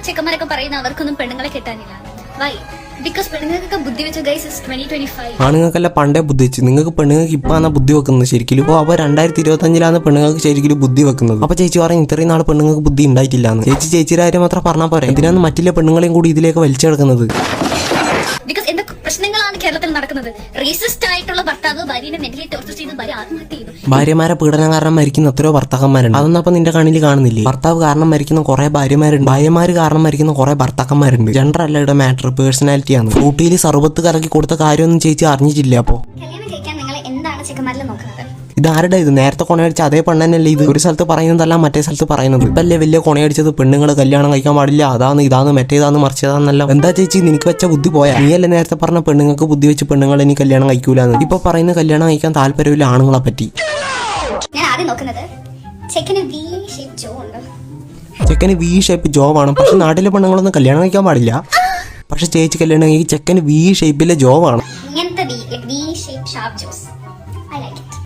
ചെക്കന്മാരൊക്കെ പറയുന്ന അവർക്കൊന്നും പെണ്ണുങ്ങളെ കിട്ടാനില്ല. വൈ? ബിക്കോസ് പെണ്ണുങ്ങൾക്കൊക്കെ ബുദ്ധി വെച്ചു ഗൈസ്. 2025 ആണുങ്ങൾക്കല്ല പണ്ടേ ബുദ്ധി വെച്ച്. നിങ്ങൾക്ക് പെണ്ണുങ്ങൾക്ക് ഇപ്പാണ് ബുദ്ധി വെക്കുന്നത് ശരിക്കും. ഇപ്പോൾ അപ്പോൾ 2025 പെണ്ണുങ്ങൾക്ക് ശരിക്കും ബുദ്ധി വെക്കുന്നത്. അപ്പൊ ചേച്ചി പറയും ഇത്രയും നാൾ പെണ്ണുങ്ങൾക്ക് ബുദ്ധി ഉണ്ടായിട്ടില്ലാന്ന്. ചേച്ചിയുടെ കാര്യം മാത്രം പറഞ്ഞാൽ പോരെ, എന്തിനാണ് മറ്റുള്ള പെണ്ണുങ്ങളെയും കൂടി ഇതിലേക്ക് വലിച്ചെടുക്കുന്നത്? ബിക്കോസ് എന്തൊക്കെ പ്രശ്നങ്ങളാണ് കേരളത്തിൽ നടക്കുന്നത്. റേസിസ്റ്റ് ആയിട്ടുള്ള ഭർത്താവ് ഭാര്യനെ മെന്റലി ടോർച്ചർ ചെയ്ത് ഭാര്യ ആത്മഹത്യ ചെയ്തു. ഭാര്യമാരെ പീഡനം കാരണം മരിക്കുന്ന എത്രയോ ഭർത്താക്കന്മാരുണ്ട്. അതൊന്നും അപ്പൊ നിന്റെ കണ്ണിൽ കാണുന്നില്ലേ? ഭർത്താവ് കാരണം മരിക്കുന്ന കുറെ ഭാര്യമാരുണ്ട്, ഭാര്യമാര് കാരണം മരിക്കുന്ന കുറെ ഭർത്താക്കന്മാരുണ്ട്. ജെൻഡർ അല്ല ഇവിടെ മാറ്റർ, പേഴ്സണാലിറ്റി ആണ്. ഊട്ടിയിൽ സർബത്ത് കറക്കി കൊടുത്ത കാര്യമൊന്നും ചേച്ചി അറിഞ്ഞിട്ടില്ല. അപ്പൊ കല്യാണം കഴിക്കാൻ നിങ്ങൾ എന്താണ് ചെക്കന്മാരിൽ നോക്കുന്നത്? ഇതാരുടെ ഇത്? നേരത്തെ കൊണയടിച്ച അതേ പെണ്ണല്ലേ ഇത്? ഒരു സ്ഥലത്ത് പറയുന്നതല്ല മറ്റേ സ്ഥലത്ത് പറയുന്നത്. ഇപ്പല്ലേ വലിയ കൊണയടിച്ചത് പെണ്ണുങ്ങൾ കല്യാണം കഴിക്കാൻ പാടില്ല, അതാണ് ഇതാന്ന് മറ്റേതാന്ന് മറിച്ചതാന്നല്ലോ. എന്താ ചേച്ചി നിനക്ക് വെച്ച ബുദ്ധി പോയാ? നീയല്ലേ നേരത്തെ പറഞ്ഞ പെണ്ണുങ്ങൾക്ക് ബുദ്ധി വെച്ച് പെണ്ണുങ്ങൾ ഇനി കല്യാണം കഴിക്കൂലെന്ന്. ഇപ്പൊ പറയുന്ന കല്യാണം കഴിക്കാൻ താല്പര്യമില്ല ആണുങ്ങളെ പറ്റി. ഞാൻ ആദ്യം നോക്കുന്നത് ചെക്കന് വി ഷേപ്പ് ജോ ഉണ്ട്. ചെക്കന് വി ഷേപ്പ് ജോവാണ്. പക്ഷെ നാട്ടിലെ പെണ്ണുങ്ങളൊന്നും കല്യാണം കഴിക്കാൻ പാടില്ല. പക്ഷെ ചേച്ചി കല്യാണം കഴിക്കും ചെക്കന് വി ഷേപ്പിലെ ജോവാണ്. ഇങ്ങനത്തെ V shape sharp jaws. I like it.